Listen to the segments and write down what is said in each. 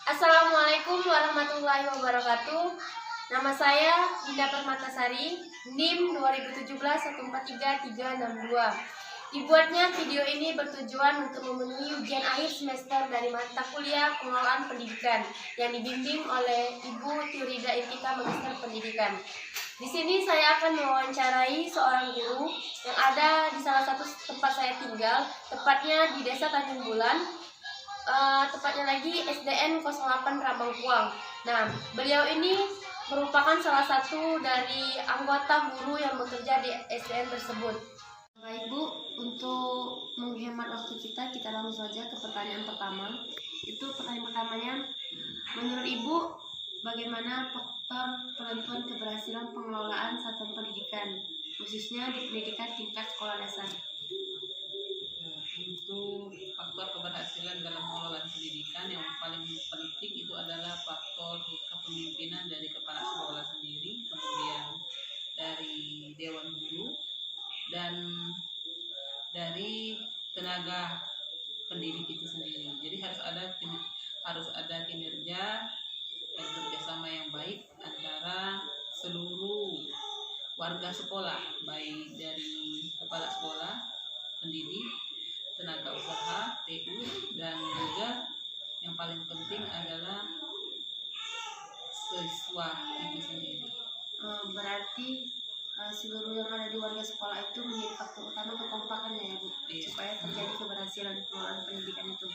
Assalamualaikum warahmatullahi wabarakatuh. Nama saya Dinda Permatasari, NIM 2017143362. Dibuatnya video ini bertujuan untuk memenuhi ujian akhir semester dari mata kuliah pengelolaan pendidikan yang dibimbing oleh Ibu Tiurida Irtika Magister Pendidikan. Di sini saya akan mewawancarai seorang guru yang ada di salah satu tempat saya tinggal, tepatnya di Desa Tanjung Bulan. Tepatnya lagi SDN 08 Rambangkuang. Nah, beliau ini merupakan salah satu dari anggota guru yang bekerja di SDN tersebut. Baik Bu, untuk menghemat waktu kita langsung saja ke pertanyaan pertama. Pertanyaan pertamanya, menurut Ibu, bagaimana faktor penentuan keberhasilan pengelolaan satuan pendidikan, khususnya di pendidikan tingkat sekolah dasar? Untuk faktor keberhasilan dalam pengelolaan pendidikan yang paling penting itu adalah faktor kepemimpinan dari kepala sekolah sendiri, kemudian dari dewan guru, dan dari tenaga pendidik itu sendiri. Jadi harus ada kinerja dan kerjasama yang baik antara seluruh warga sekolah, baik dari kepala sekolah, pendidik, tenaga usaha, TU, dan juga yang paling penting adalah siswa itu sendiri. Berarti seluruh yang ada di warga sekolah itu menjadi faktor utama kekompakannya ya Bu, supaya terjadi keberhasilan pengelolaan pendidikan itu.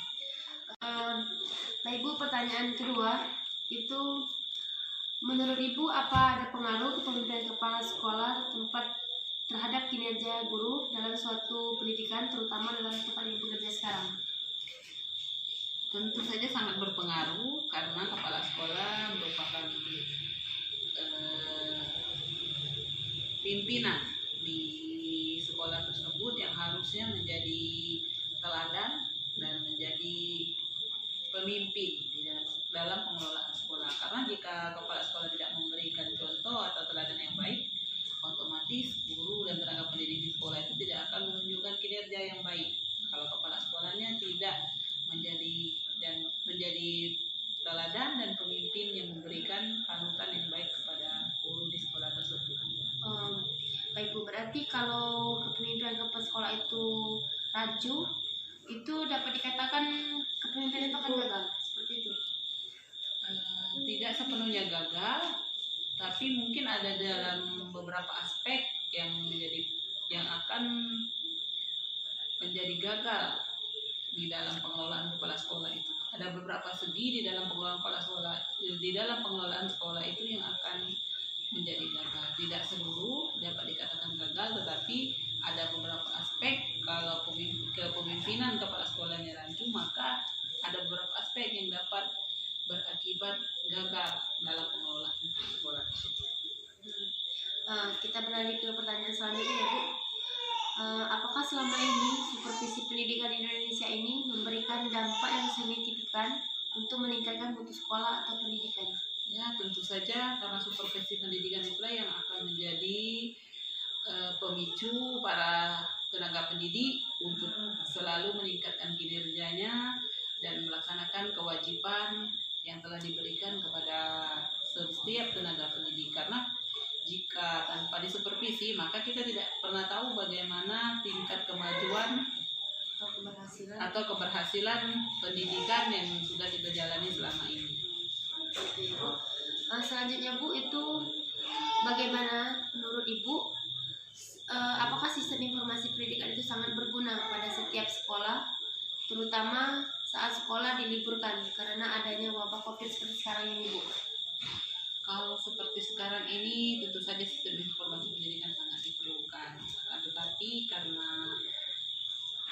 Nah Ibu, pertanyaan kedua itu, menurut Ibu apa ada pengaruh kepemimpinan kepala sekolah tempat terhadap kinerja guru dalam suatu pendidikan, terutama dalam tempat yang bekerja sekarang? Tentu saja sangat berpengaruh karena kepala sekolah merupakan pimpinan di sekolah tersebut yang harusnya menjadi teladan dan menjadi pemimpin di dalam pengelolaan sekolah. Karena jika kepala sekolah tidak memberikan contoh atau teladan yang baik, otomatis guru dan tenaga pendidik di sekolah itu tidak akan menunjukkan kinerja yang baik. Kalau kepala sekolahnya tidak menjadi teladan dan pemimpin yang memberikan panutan yang baik kepada guru di sekolah tersebut. Baik Bu, berarti kalau kepemimpinan kepala sekolah itu rancu, itu dapat dikatakan kepemimpinan itu akan gagal, seperti itu? Tidak sepenuhnya gagal, tapi mungkin ada dalam beberapa aspek yang akan menjadi gagal di dalam pengelolaan kepala sekolah itu. Ada beberapa segi di dalam pengelolaan pengelolaan sekolah itu yang akan menjadi gagal. Tidak seluruh dapat dikatakan gagal, tetapi ada beberapa aspek kalau kepemimpinan kepala sekolahnya rancu, maka ada beberapa aspek yang dapat berakibat gagal dalam pengelolaan sekolah tersebut. Kita beralih ke pertanyaan selanjutnya ya Bu. Apakah selama ini supervisi pendidikan Indonesia ini memberikan dampak yang signifikan untuk meningkatkan mutu sekolah atau pendidikan? Ya, tentu saja, karena supervisi pendidikan itulah yang akan menjadi pemicu para tenaga pendidik untuk selalu meningkatkan kinerjanya dan melaksanakan kewajiban yang telah diberikan kepada setiap tenaga pendidik. Karena jika tanpa disupervisi, maka kita tidak pernah tahu bagaimana tingkat kemajuan atau keberhasilan pendidikan yang sudah kita jalani selama ini. Selanjutnya Bu, itu bagaimana menurut Ibu, apakah sistem informasi pendidikan itu sangat berguna pada setiap sekolah, terutama saat sekolah diliburkan karena adanya wabah COVID seperti sekarang ini Bu? Kalau seperti sekarang ini, tentu saja sistem informasi pendidikan sangat diperlukan. Tetapi karena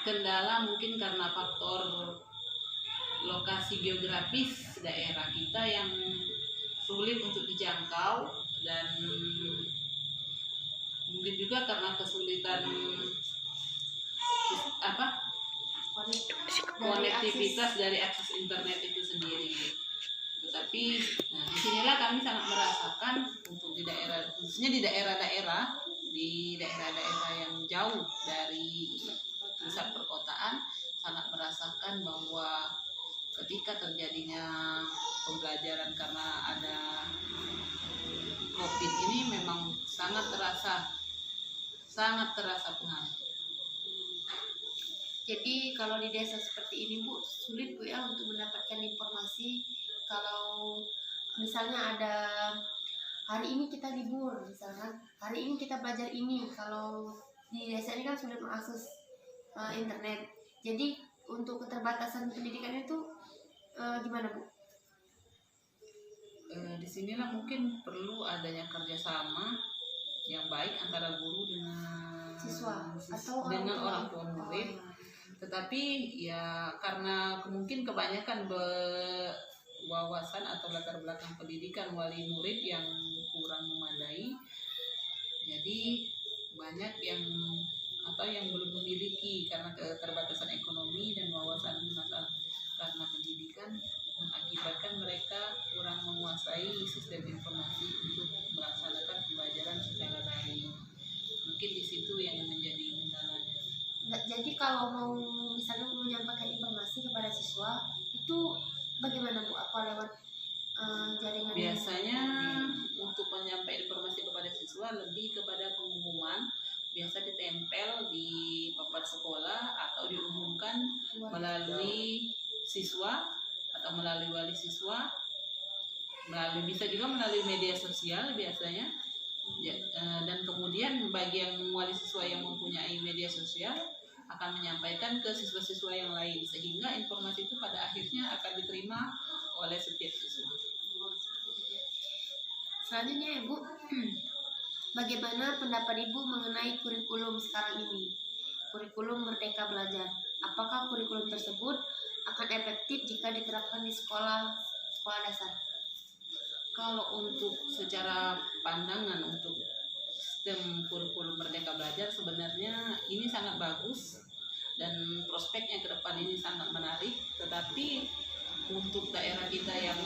kendala, mungkin karena faktor lokasi geografis daerah kita yang sulit untuk dijangkau, dan mungkin juga karena kesulitan konektivitas dari akses internet itu sendiri. Tetapi disinilah kami sangat merasakan untuk di daerah, khususnya di daerah-daerah yang jauh dari pusat perkotaan, sangat merasakan bahwa ketika terjadinya pembelajaran karena ada COVID ini memang sangat terasa pengaruh. Jadi kalau di desa seperti ini Bu, sulit Bu ya untuk mendapatkan informasi. Kalau misalnya ada hari ini kita libur, misalkan hari ini kita belajar ini. Kalau di desa ini kan sulit mengakses internet. Jadi untuk keterbatasan pendidikan itu gimana Bu? Di sinilah mungkin perlu adanya kerjasama yang baik antara guru dengan Siswa atau dengan orang tua murid. Tetapi ya karena mungkin kebanyakan wawasan atau latar belakang pendidikan wali murid yang kurang memadai, jadi banyak yang belum memiliki karena keterbatasan ekonomi dan wawasan karena pendidikan mengakibatkan mereka kurang menguasai sistem informasi untuk melaksanakan pembelajaran secara daring. Mungkin di situ yang menjadi kendalanya. Jadi kalau mau misalnya menyampaikan informasi kepada siswa itu bagaimana Bu? Apa lewat jaringan? Biasanya untuk menyampaikan informasi kepada siswa lebih kepada pengumuman, biasa ditempel di papan sekolah atau diumumkan melalui siswa atau melalui wali siswa, bisa juga melalui media sosial biasanya. Dan kemudian bagi yang wali siswa yang mempunyai media sosial akan menyampaikan ke siswa-siswa yang lain sehingga informasi itu pada akhirnya akan diterima oleh setiap siswa. Selanjutnya Ibu, bagaimana pendapat Ibu mengenai kurikulum sekarang ini? Kurikulum Merdeka Belajar. Apakah kurikulum tersebut akan efektif jika diterapkan di sekolah dasar? Kalau untuk secara pandangan untuk sistem kurikulum Merdeka Belajar sebenarnya ini sangat bagus dan prospeknya ke depan ini sangat menarik, tetapi untuk daerah kita yang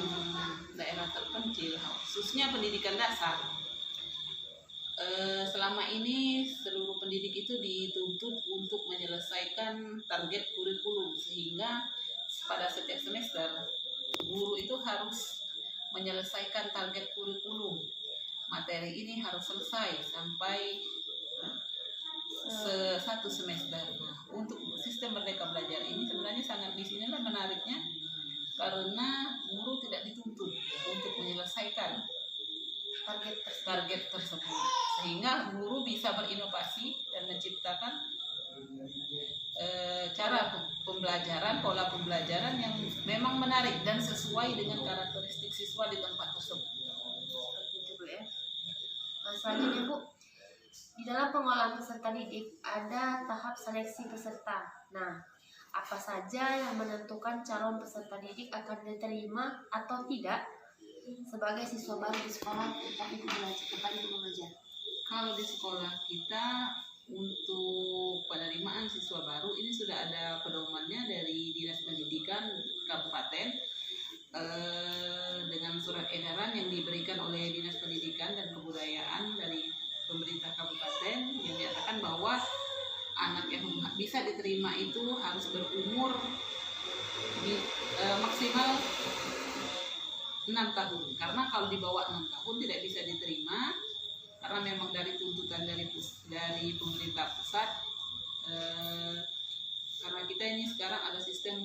daerah terpencil khususnya pendidikan dasar, selama ini seluruh pendidik itu dituntut untuk menyelesaikan target kurikulum sehingga pada setiap semester guru itu harus menyelesaikan target kurikulum. Materi ini harus selesai sampai satu semester. Nah, untuk sistem Merdeka Belajar ini sebenarnya sangat disinilah menariknya karena guru tidak dituntut untuk menyelesaikan target tersebut, sehingga guru bisa berinovasi dan menciptakan cara pembelajaran, pola pembelajaran yang memang menarik dan sesuai dengan karakteristik siswa di tempat tersebut. Itu Bu ya. Selanjutnya Bu, di dalam pengolahan peserta didik ada tahap seleksi peserta. Nah, apa saja yang menentukan calon peserta didik akan diterima atau tidak sebagai siswa baru di sekolah tempat Ibu mengajar? Kalau di sekolah kita untuk penerimaan siswa baru ini sudah ada pedomannya dari Dinas Pendidikan Kabupaten dengan surat edaran yang diberikan oleh Dinas Pendidikan dan Kebudayaan dari pemerintah kabupaten yang menyatakan bahwa anak yang bisa diterima itu harus berumur maksimal 6 tahun, karena kalau di bawah 6 tahun tidak bisa diterima karena memang dari tuntutan dari pemerintah pusat, karena kita ini sekarang ada sistem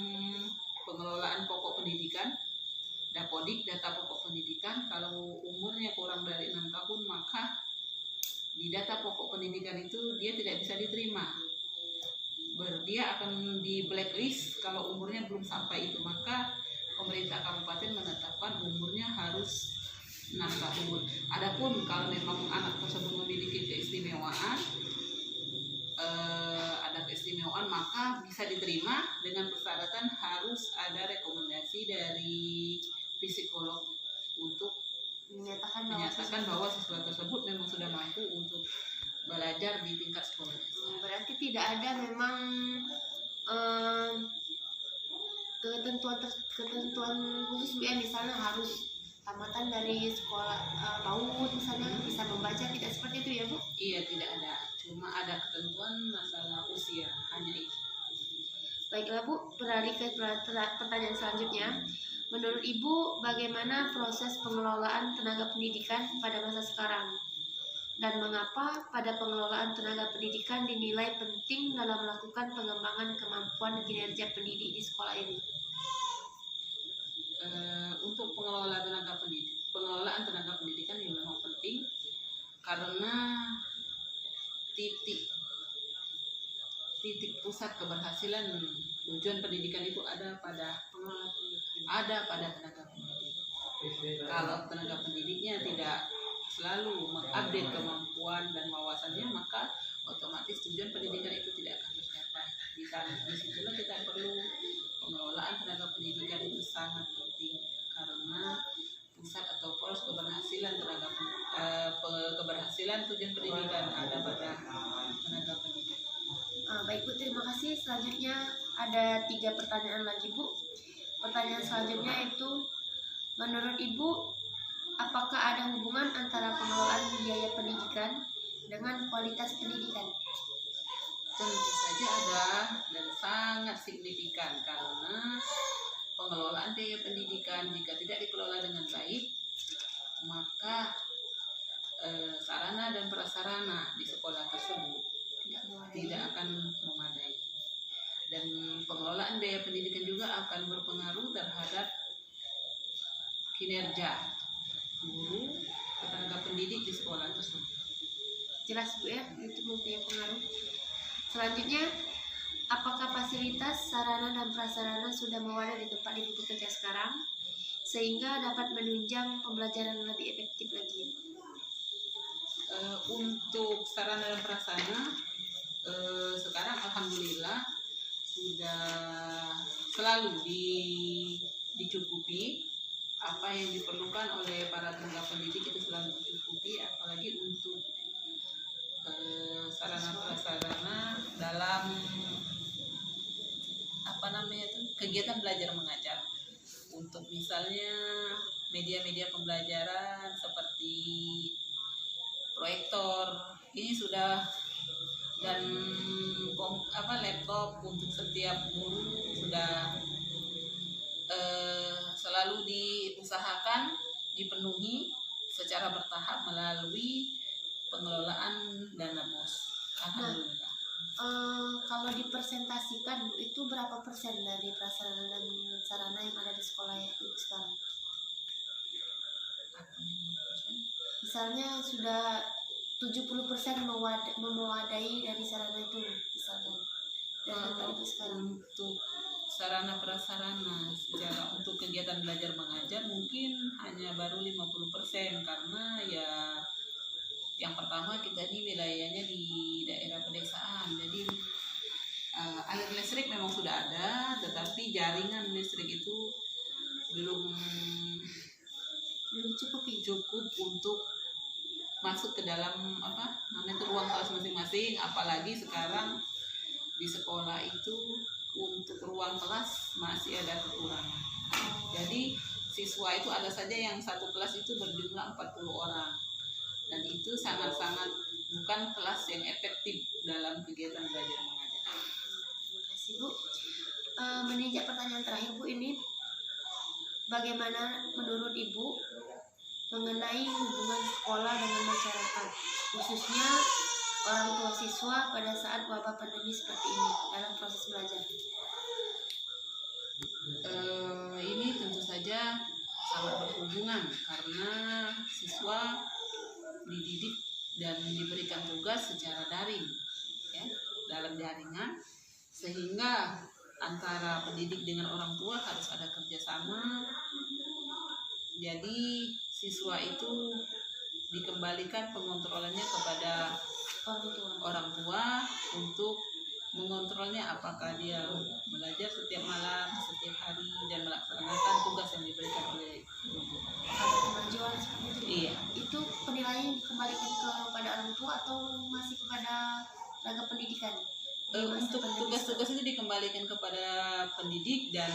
pengelolaan pokok pendidikan, Dapodik, data pokok pendidikan. Kalau umurnya kurang dari 6 tahun maka di data pokok pendidikan itu dia tidak bisa diterima. Dia akan di blacklist kalau umurnya belum sampai itu, maka pemerintah kabupaten menetapkan umurnya harus 6 tahun. Adapun kalau memang anak tersebut memiliki keistimewaan, maka bisa diterima dengan persyaratan harus ada rekomendasi dari psikolog untuk menyatakan bahwa siswa tersebut memang sudah mampu untuk belajar di tingkat sekolah. Berarti tidak ada memang ketentuan khusus Bu ya, misalnya harus tamatan dari sekolah PAUD misalnya bisa membaca, tidak seperti itu ya Bu? Iya, tidak ada, cuma ada ketentuan masalah usia, hanya itu. Baiklah Bu, beralih ke pertanyaan selanjutnya. Menurut Ibu, bagaimana proses pengelolaan tenaga pendidikan pada masa sekarang? Dan mengapa pada pengelolaan tenaga pendidikan dinilai penting dalam melakukan pengembangan kemampuan kinerja pendidik di sekolah ini? Untuk pengelolaan tenaga pendidikan yang memang penting karena titik pusat keberhasilan tujuan pendidikan itu ada pada tenaga pendidik. Kalau tenaga pendidiknya tidak selalu mengupdate kemampuan dan wawasannya, maka otomatis tujuan pendidikan itu tidak akan tercapai. Disitulah kita perlu pengelolaan tenaga pendidikan itu sangat penting karena pusat atau poros keberhasilan keberhasilan tujuan pendidikan ada pada tenaga pendidik. Baik Bu, terima kasih. Selanjutnya ada 3 pertanyaan lagi Bu. Pertanyaan selanjutnya itu, menurut Ibu, apakah ada hubungan antara pengelolaan biaya pendidikan dengan kualitas pendidikan? Tentu saja ada dan sangat signifikan karena pengelolaan biaya pendidikan jika tidak dikelola dengan baik, maka sarana dan prasarana di sekolah tersebut tidak akan memadai. Dan pengelolaan biaya pendidikan juga akan berpengaruh terhadap kinerja guru, tenaga pendidik di sekolah tersebut. Jelas Bu ya, itu mempunyai pengaruh. Selanjutnya, apakah fasilitas, sarana, dan prasarana sudah memadai di tempat Ibu bekerja sekarang sehingga dapat menunjang pembelajaran lebih efektif lagi? Untuk sarana dan prasarana sekarang alhamdulillah sudah selalu dicukupi. Apa yang diperlukan oleh para tenaga pendidik itu selalu dicukupi, apalagi untuk sarana prasarana dalam kegiatan belajar mengajar. Untuk misalnya media-media pembelajaran seperti proyektor ini sudah, dan laptop untuk setiap guru sudah selalu diusahakan dipenuhi secara bertahap melalui pengelolaan dana BOS. Alhamdulillah. Kalau dipresentasikan Bu, itu berapa persen dari prasarana dan sarana yang ada di sekolah Ibu sekarang? Misalnya sudah 70% memadai dari sarana itu misalnya. Dan Ibu sekarang untuk sarana prasarana secara untuk kegiatan belajar mengajar mungkin hanya baru 50% karena ya yang pertama kita ini wilayahnya di daerah pedesaan, jadi air listrik memang sudah ada tetapi jaringan listrik itu belum cukup untuk masuk ke dalam ruang kelas masing-masing, apalagi sekarang di sekolah itu untuk ruang kelas masih ada kekurangan. Jadi siswa itu ada saja yang satu kelas itu berjumlah 40 orang. Dan itu sangat-sangat bukan kelas yang efektif dalam kegiatan belajar mengajar. Terima kasih Bu. Meninjak pertanyaan terakhir Bu, ini bagaimana menurut Ibu mengenai hubungan sekolah dengan masyarakat, khususnya orang tua siswa pada saat wabah pandemi seperti ini dalam proses belajar? Ini tentu saja sangat berhubungan karena siswa dididik dan diberikan tugas secara daring, ya, dalam jaringan, sehingga antara pendidik dengan orang tua harus ada kerjasama. Jadi siswa itu dikembalikan pengontrolannya kepada orang tua untuk mengontrolnya apakah dia belajar setiap malam, setiap hari, dan melaksanakan tugas yang diberikan oleh guru. Ada kemajuan seperti itu? Iya. Itu penilaian dikembalikan kepada orang tua atau masih kepada tenaga pendidikan? Untuk tugas-tugas itu dikembalikan kepada pendidik dan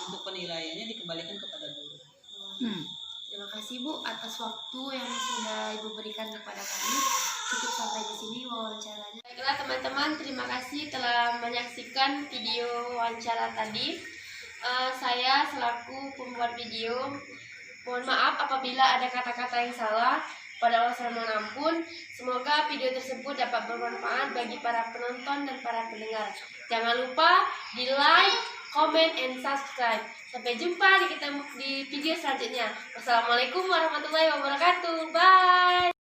untuk penilaiannya dikembalikan kepada guru. Terima kasih Bu atas waktu yang sudah Ibu berikan kepada kami. Cukup sampai di sini wawancaranya. Baiklah teman-teman, terima kasih telah menyaksikan video wawancara tadi. Saya selaku pembuat video, mohon maaf apabila ada kata-kata yang salah. Pada Allah Subhanahu Wa Ampun. Semoga video tersebut dapat bermanfaat bagi para penonton dan para pendengar. Jangan lupa di like, comment, and subscribe. Sampai jumpa di video selanjutnya. Wassalamualaikum warahmatullahi wabarakatuh. Bye.